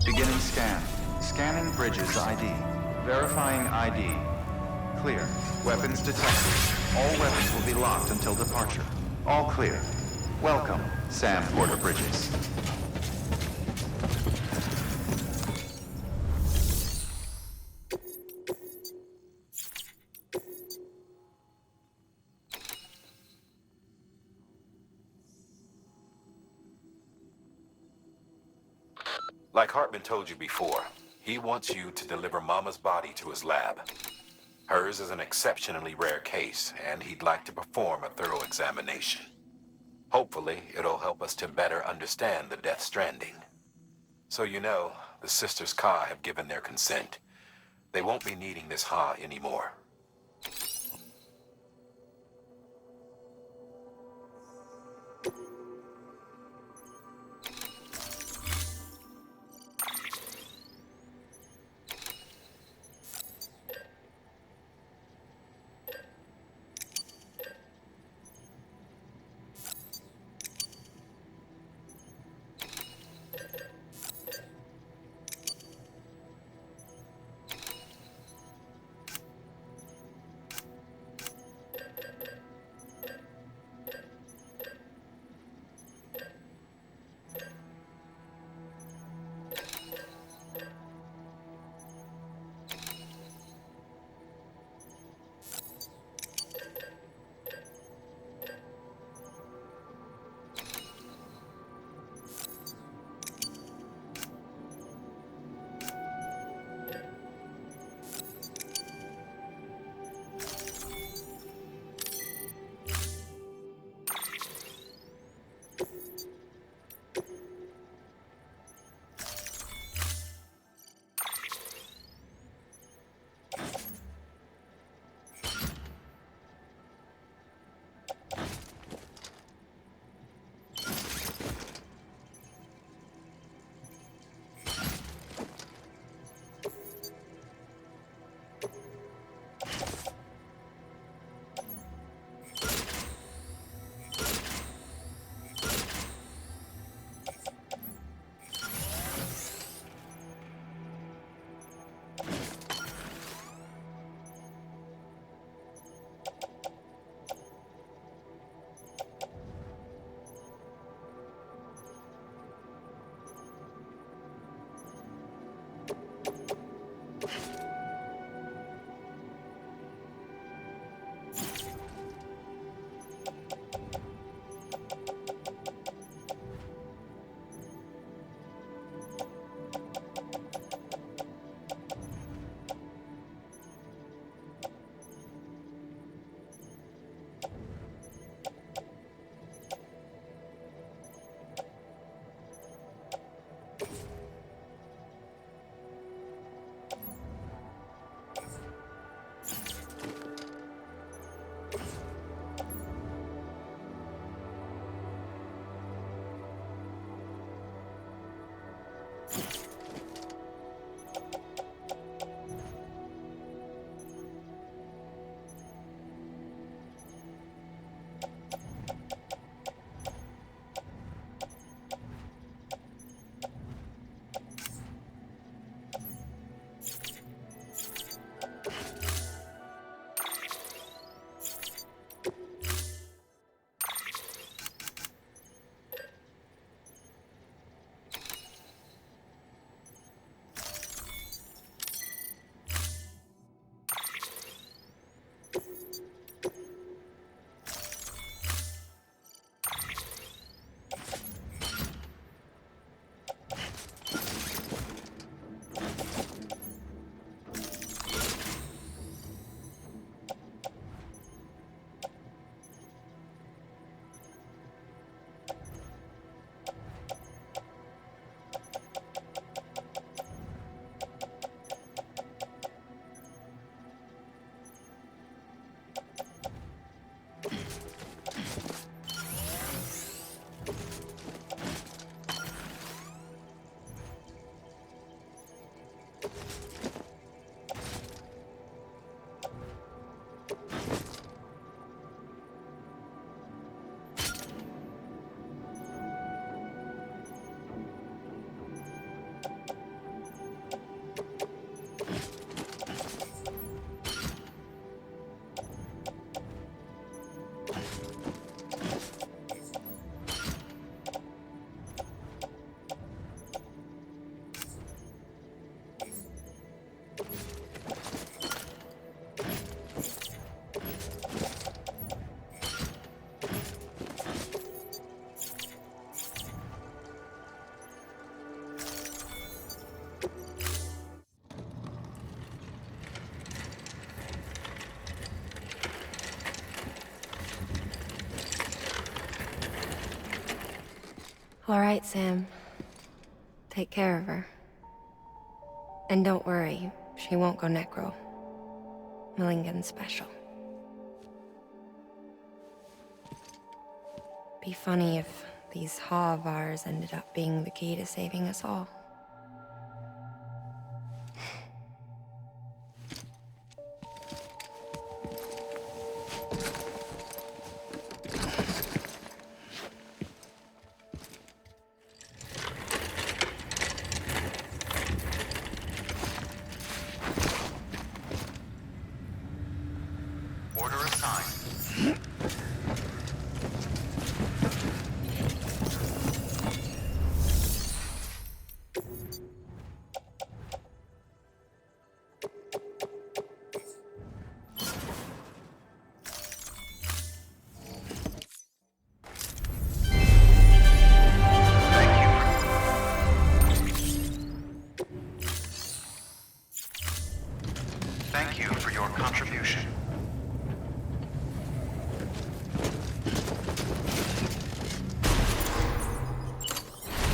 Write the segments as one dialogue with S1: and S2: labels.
S1: Beginning scan. Scanning bridges ID. Verifying ID. Clear. Weapons detected. All weapons will be locked until departure. All clear. Welcome, Sam Porter Bridges.
S2: Like Hartman told you before, he wants you to deliver Mama's body to his lab. Hers is an exceptionally rare case, and he'd like to perform a thorough examination. Hopefully, it'll help us to better understand the Death Stranding. So you know, the sisters Ka have given their consent. They won't be needing this Ha anymore.
S3: All right, Sam. Take care of her. And don't worry, she won't go necro. Millingen's special. Be funny if these Ha of ours ended up being the key to saving us all.
S1: Order assigned. Thank you for your contribution.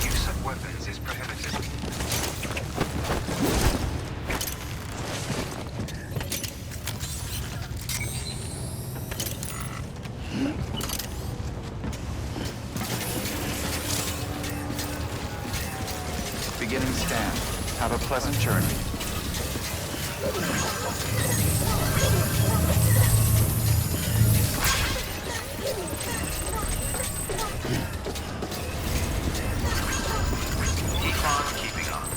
S1: Use of weapons is prohibited. Beginning scan. Have a pleasant journey. Keep on keeping on.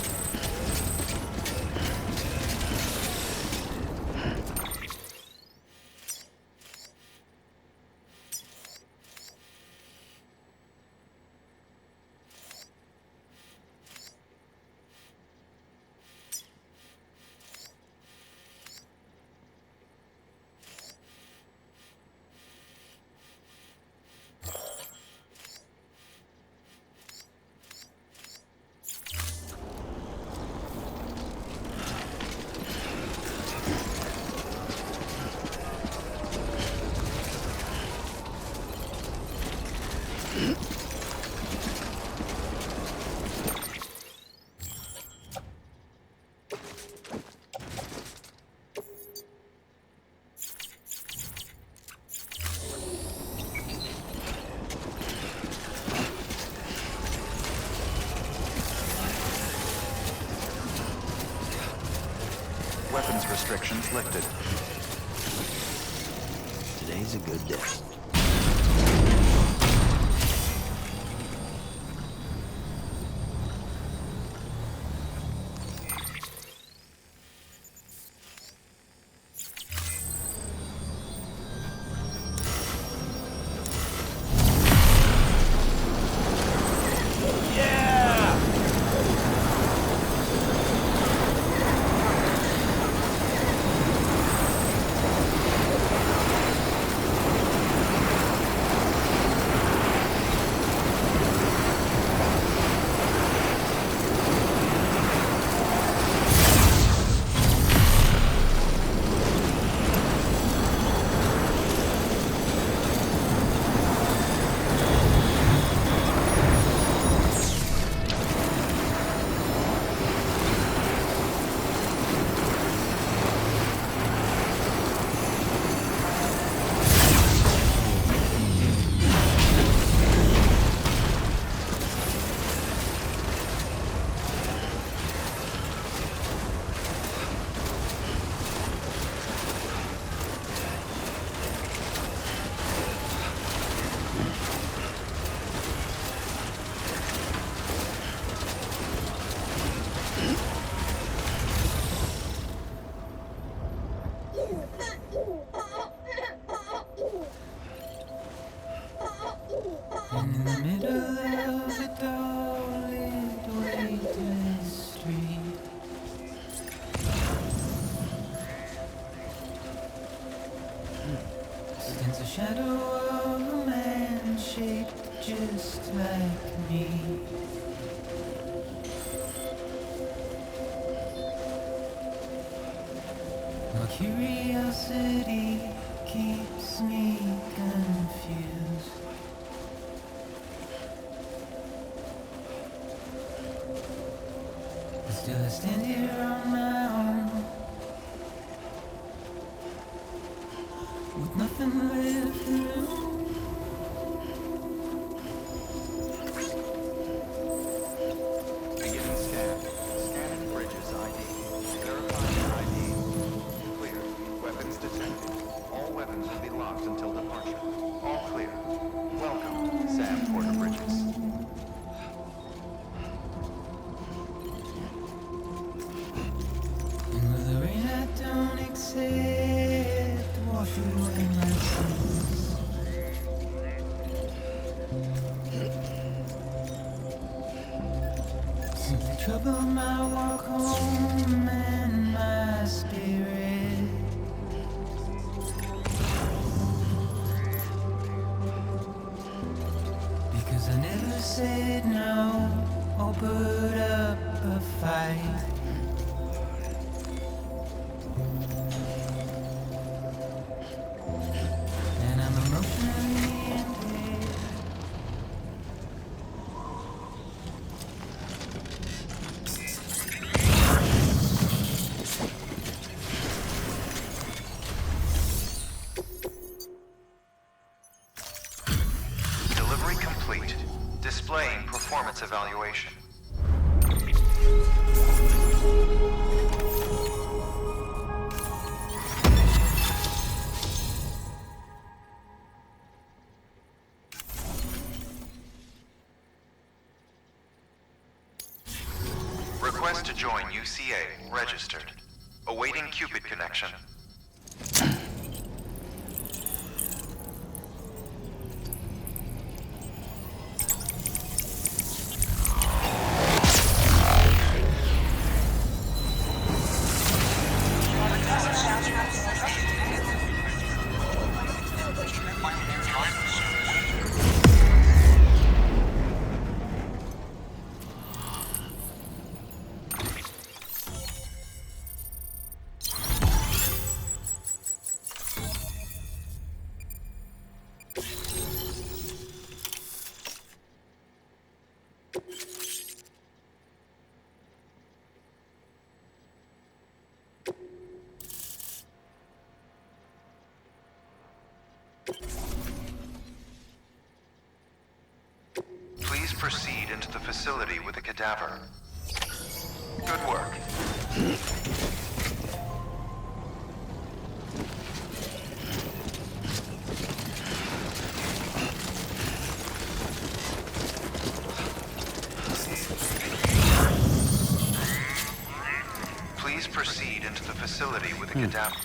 S1: Weapons restrictions lifted.
S4: Today's a good day.
S5: In the middle of a dull-lit, weightless street, stands a shadow of a man shaped just like me. My curiosity keeps me confused. Till I stand here on my own, with nothing left to lose.
S1: Beginning scan. Scanning bridges ID. Verifying ID. Clear. Weapons detected. All weapons will be locked until departure. All clear. Welcome, Sam Porter Bridges.
S5: And with the rain I don't accept, wash away my sins. Simply trouble my walk home and my spirit. Because I never said no or put up a fight. And I'm emotionally impaired.
S1: Delivery complete. Displaying performance evaluation. Request to join UCA. Registered. Awaiting Cupid connection. Please proceed into the facility with the cadaver. Good work. Please proceed into the facility with the cadaver.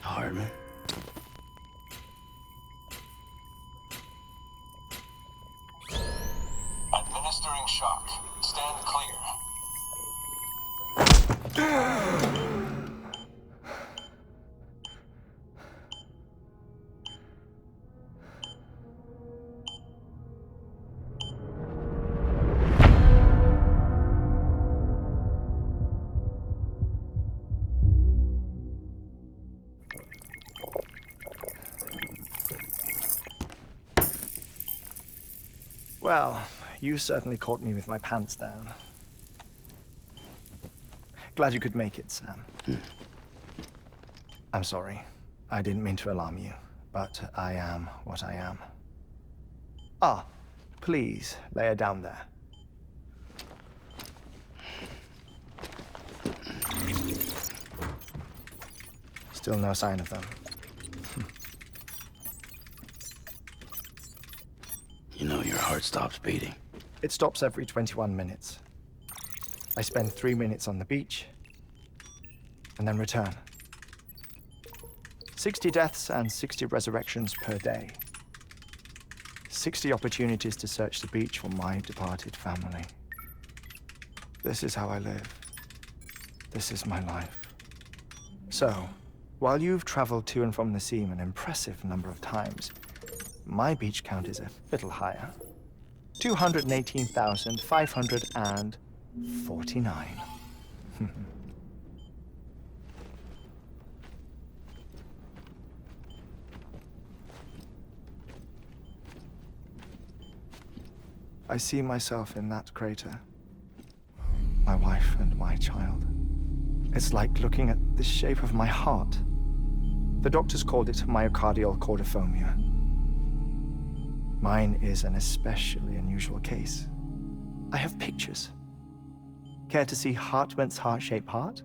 S4: Hartman.
S6: Administering shock. Stand clear.
S4: Well, you certainly caught me with my pants down. Glad you could make it, Sam. I'm sorry. I didn't mean to alarm you, but I am what I am. Ah, please, lay her down there. Still no sign of them.
S7: You know your heart stops beating.
S4: It stops every 21 minutes. I spend 3 minutes on the beach, and then return. 60 deaths and 60 resurrections per day. 60 opportunities to search the beach for my departed family. This is how I live. This is my life. So, while you've traveled to and from the scene an impressive number of times, my beach count is a little higher. 218,549. I see myself in that crater. My wife and my child. It's like looking at the shape of my heart. The doctors called it myocardial cordiformia. Mine is an especially unusual case. I have pictures. Care to see Heartman'S heart-shaped heart?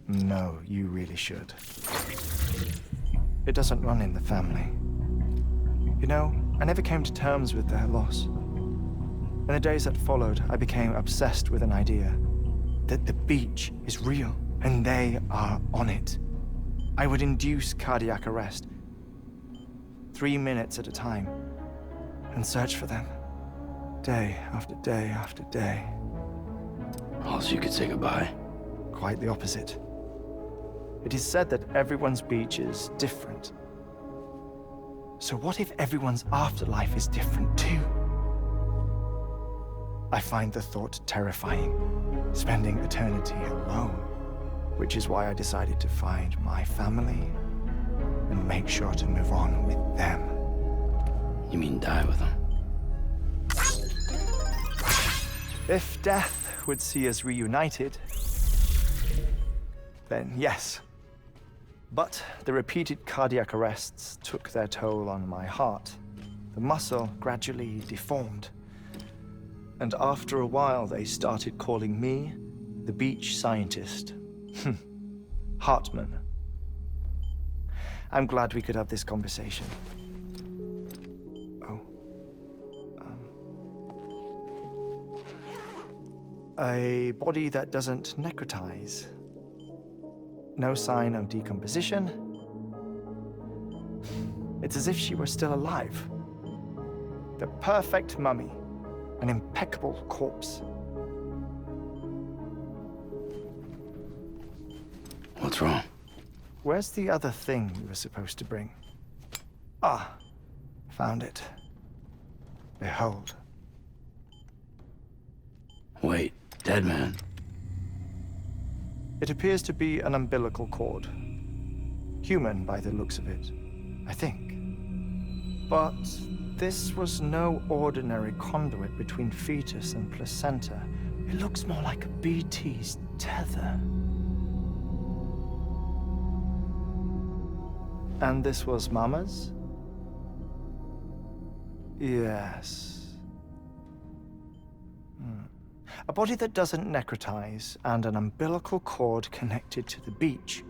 S4: No, you really should. It doesn't run in the family. You know, I never came to terms with their loss. In the days that followed, I became obsessed with an idea that the beach is real and they are on it. I would induce cardiac arrest, 3 minutes at a time, and search for them, day after day after day.
S7: Also, you could say goodbye.
S4: Quite the opposite. It is said that everyone's beach is different. So what if everyone's afterlife is different too? I find the thought terrifying, spending eternity alone, which is why I decided to find my family and make sure to move on with them.
S7: You mean die with them?
S4: If death would see us reunited, then yes. But the repeated cardiac arrests took their toll on my heart. The muscle gradually deformed. And after a while, they started calling me the beach scientist. Heartman. I'm glad we could have this conversation. Oh. A body that doesn't necrotize. No sign of decomposition. It's as if she were still alive. The perfect mummy. An impeccable corpse.
S7: What's wrong?
S4: Where's the other thing you were supposed to bring? Ah, found it. Behold.
S7: Wait, Deadman.
S4: It appears to be an umbilical cord. Human by the looks of it, I think. But this was no ordinary conduit between fetus and placenta. It looks more like a BT's tether. And this was Mama's? Yes. A body that doesn't necrotize and an umbilical cord connected to the beach.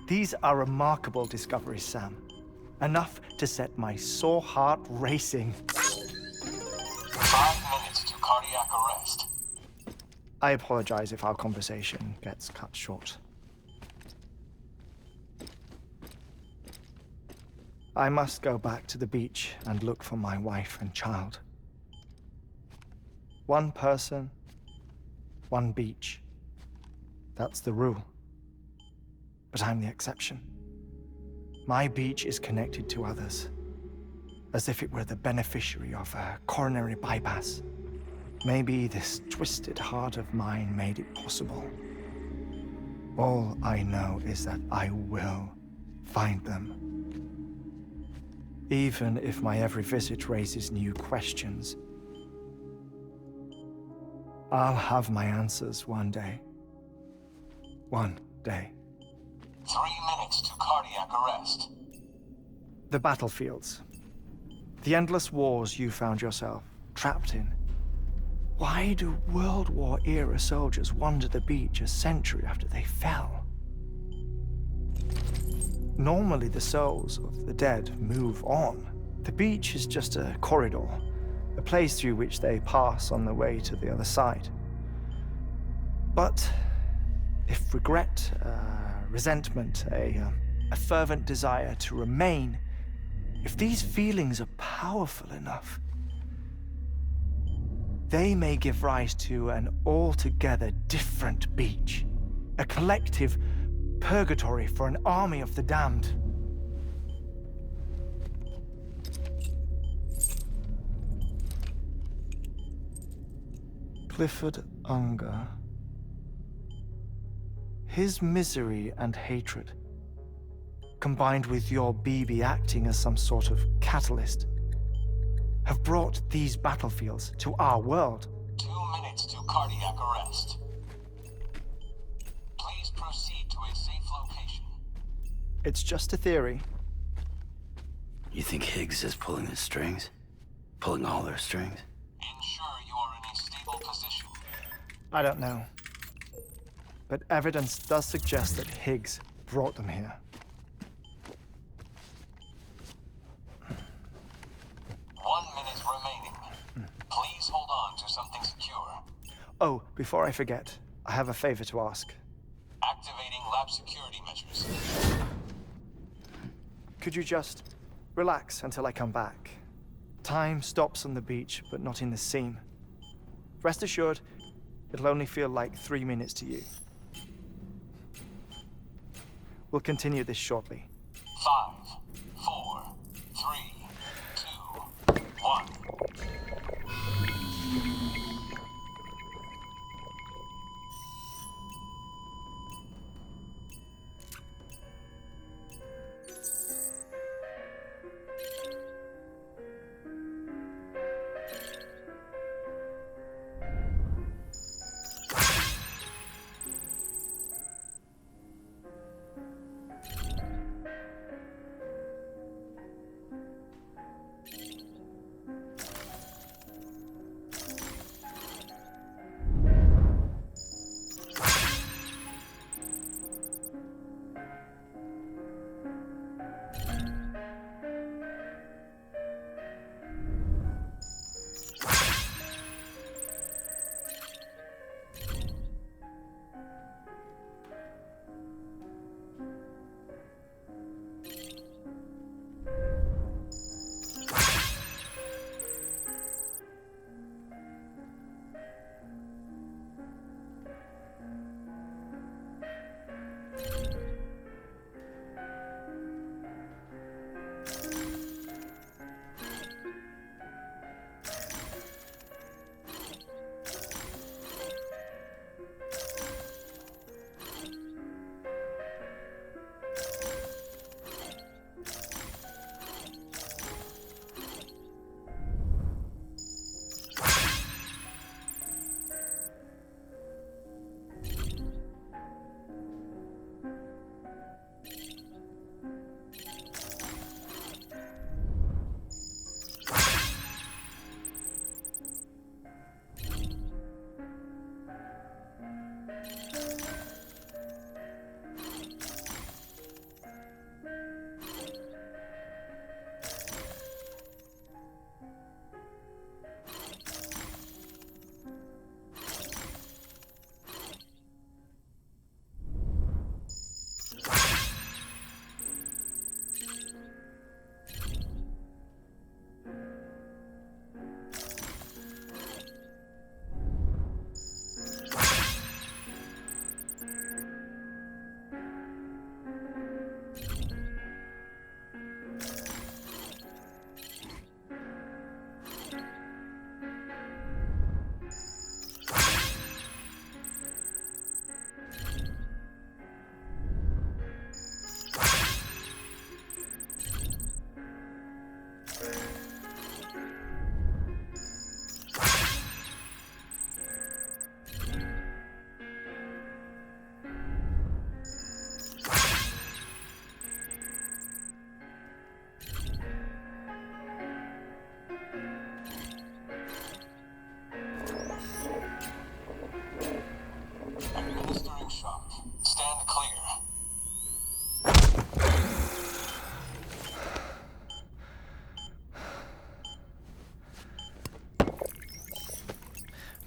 S4: These are remarkable discoveries, Sam. Enough to set my sore heart racing.
S6: 5 minutes to cardiac arrest.
S4: I apologize if our conversation gets cut short. I must go back to the beach and look for my wife and child. One person, one beach. That's the rule. But I'm the exception. My beach is connected to others, as if it were the beneficiary of a coronary bypass. Maybe this twisted heart of mine made it possible. All I know is that I will find them. even if my every visit raises new questions. I'll have my answers one day. One day.
S6: 3 minutes to cardiac arrest.
S4: The battlefields. The endless wars you found yourself trapped in. Why do World War-era soldiers wander the beach a century after they fell? Normally, the souls of the dead move on. The beach is just a corridor, a place through which they pass on the way to the other side. But if regret, resentment, a fervent desire to remain, if these feelings are powerful enough, they may give rise to an altogether different beach, a collective purgatory for an army of the damned. Clifford Unger. His misery and hatred, combined with your BB acting as some sort of catalyst, have brought these battlefields to our world.
S6: 2 minutes to cardiac arrest. Please proceed to a safe location.
S4: It's just a theory.
S7: You think Higgs is pulling the strings? Pulling all their strings?
S6: Ensure you are in a stable position.
S4: I don't know. But evidence does suggest that Higgs brought them here.
S6: 1 minute remaining. Please hold on to something secure.
S4: Oh, before I forget, I have a favor to ask.
S6: Activating lab security measures.
S4: Could you just relax until I come back? Time stops on the beach, but not in the scene. Rest assured, it'll only feel like 3 minutes to you. We'll continue this shortly.
S6: 5, 4, 3, 2, 1.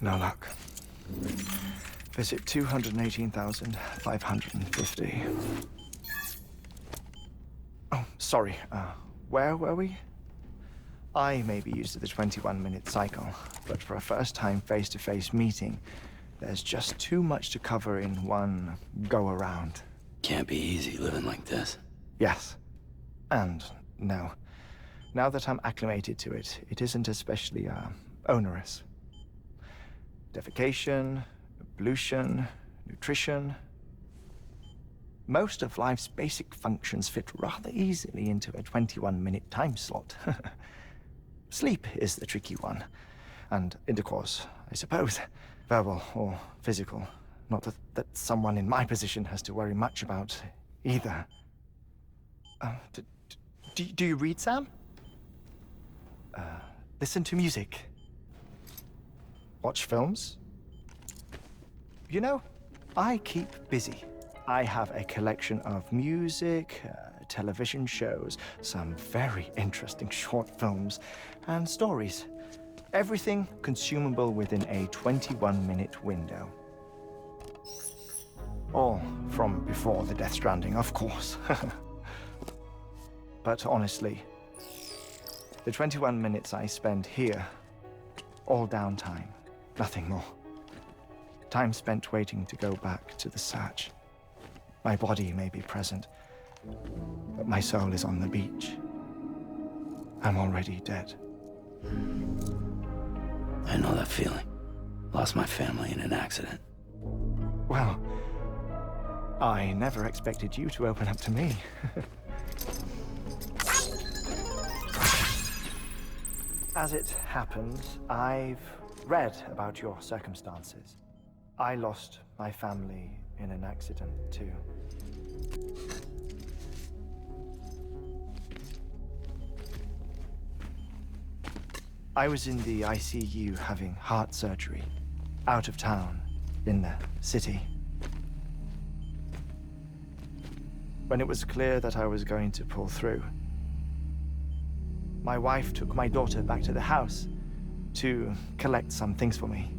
S4: No luck. Visit 218,550. Oh, sorry. Where were we? I may be used to the 21-minute cycle, but for a first-time face-to-face meeting, there's just too much to cover in one go-around.
S7: Can't be easy living like this.
S4: Yes. And no. Now that I'm acclimated to it, it isn't especially, onerous. Defecation, ablution, nutrition. Most of life's basic functions fit rather easily into a 21-minute time slot. Sleep is the tricky one. And intercourse, I suppose. Verbal or physical. Not that someone in my position has to worry much about either. Do you read, Sam? Listen to music. Watch films? You know, I keep busy. I have a collection of music, television shows, some very interesting short films, and stories. Everything consumable within a 21-minute window. All from before the Death Stranding, of course. But honestly, the 21 minutes I spend here, all downtime, nothing more. Time spent waiting to go back to the search. My body may be present, but my soul is on the beach. I'm already dead.
S7: I know that feeling. Lost my family in an accident.
S4: Well, I never expected you to open up to me. As it happens, I've read about your circumstances. I lost my family in an accident, too. I was in the ICU having heart surgery, out of town, in the city. When it was clear that I was going to pull through, my wife took my daughter back to the house to collect some things for me.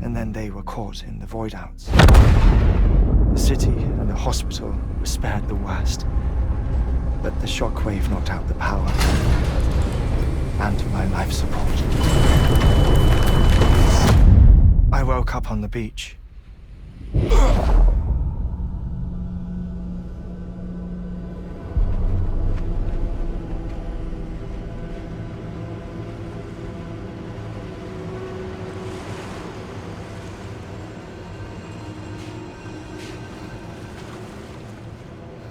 S4: And then they were caught in the void outs. The city and the hospital were spared the worst, but the shockwave knocked out the power and my life support. I woke up on the beach.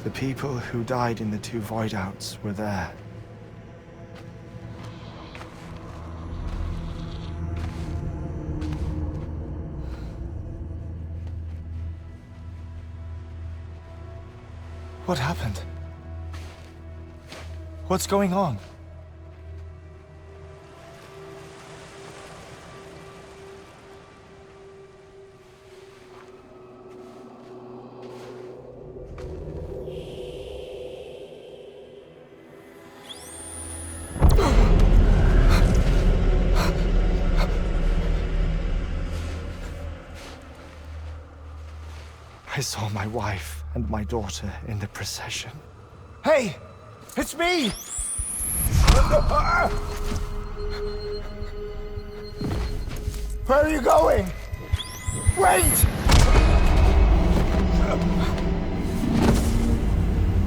S4: The people who died in the two void outs were there. What happened? What's going on? I saw my wife and my daughter in the procession. Hey! It's me! Where are you going? Wait!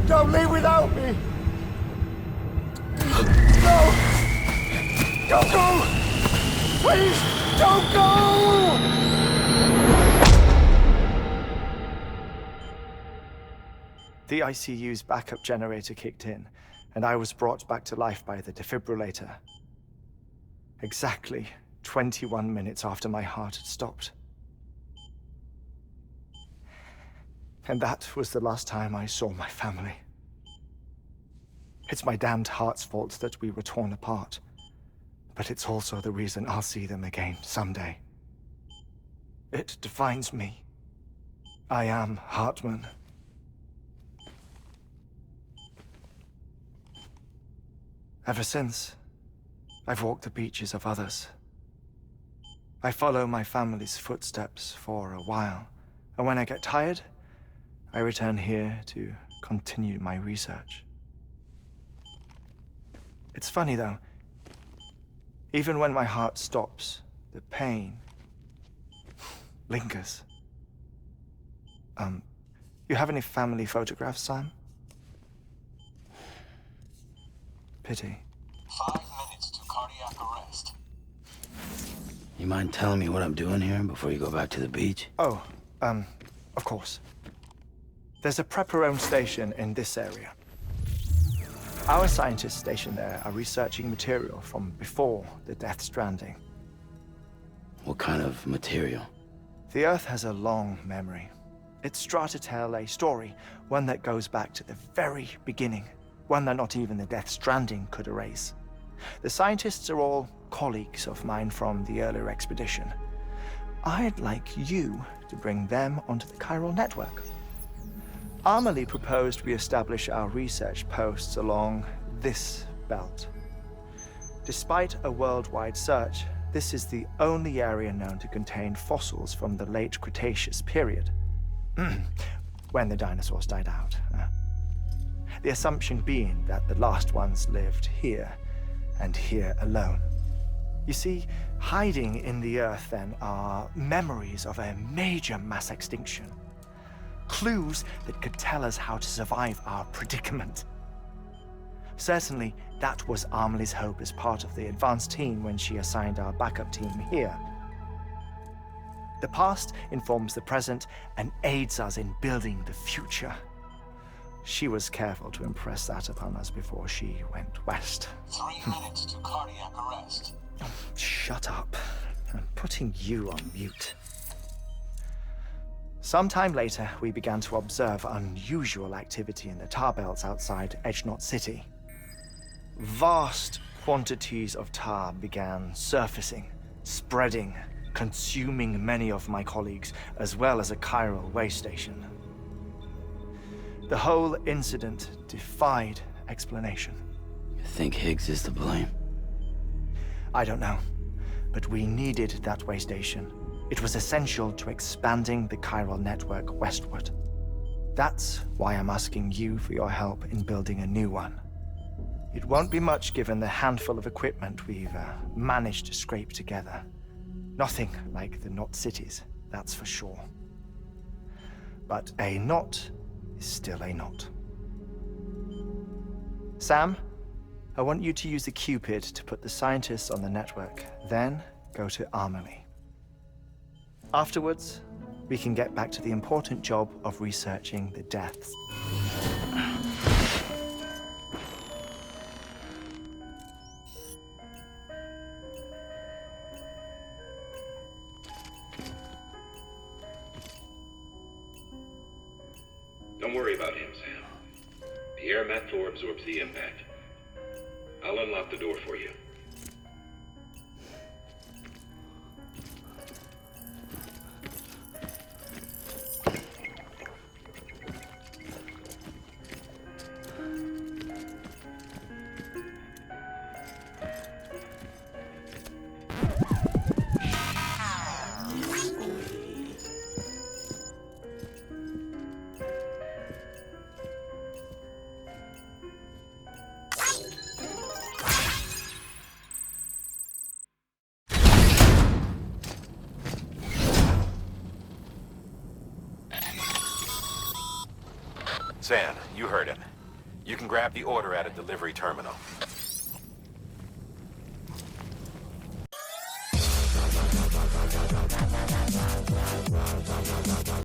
S4: Don't leave without me! No! Don't go! Please, don't go! The ICU's backup generator kicked in, and I was brought back to life by the defibrillator. Exactly 21 minutes after my heart had stopped. And that was the last time I saw my family. It's my damned heart's fault that we were torn apart, but it's also the reason I'll see them again someday. It defines me. I am Heartman. Ever since, I've walked the beaches of others, I follow my family's footsteps for a while, and when I get tired, I return here to continue my research. It's funny though, even when my heart stops, the pain lingers. You have any family photographs, Sam? Pity.
S6: 5 minutes to cardiac arrest.
S7: You mind telling me what I'm doing here before you go back to the beach?
S4: Oh, of course. There's a prepper-owned station in this area. Our scientists stationed there are researching material from before the Death Stranding.
S7: What kind of material?
S4: The Earth has a long memory. It's trying to tell a story, one that goes back to the very beginning, one that not even the Death Stranding could erase. The scientists are all colleagues of mine from the earlier expedition. I'd like you to bring them onto the chiral network. Amelie proposed we establish our research posts along this belt. Despite a worldwide search, this is the only area known to contain fossils from the late Cretaceous period, when the dinosaurs died out. The assumption being that the last ones lived here, and here alone. You see, hiding in the Earth then are memories of a major mass extinction. Clues that could tell us how to survive our predicament. Certainly, that was Amelie's hope as part of the advanced team when she assigned our backup team here. The past informs the present and aids us in building the future. She was careful to impress that upon us before she went west.
S6: 3 minutes to cardiac arrest.
S4: Shut up. I'm putting you on mute. Sometime later, we began to observe unusual activity in the tar belts outside Edgenot City. Vast quantities of tar began surfacing, spreading, consuming many of my colleagues, as well as a chiral way station. The whole incident defied explanation.
S7: You think Higgs is to blame?
S4: I don't know, but we needed that way station. It was essential to expanding the chiral network westward. That's why I'm asking you for your help in building a new one. It won't be much given the handful of equipment we've managed to scrape together. Nothing like the knot cities, that's for sure. But a knot is still a knot. Sam, I want you to use the Cupid to put the scientists on the network, then go to Amelie. Afterwards, we can get back to the important job of researching the deaths.
S2: Don't worry about him, Sam. The air mat floor absorbs the impact. I'll unlock the door for you. Sam, you heard him. You can grab the order at a delivery terminal.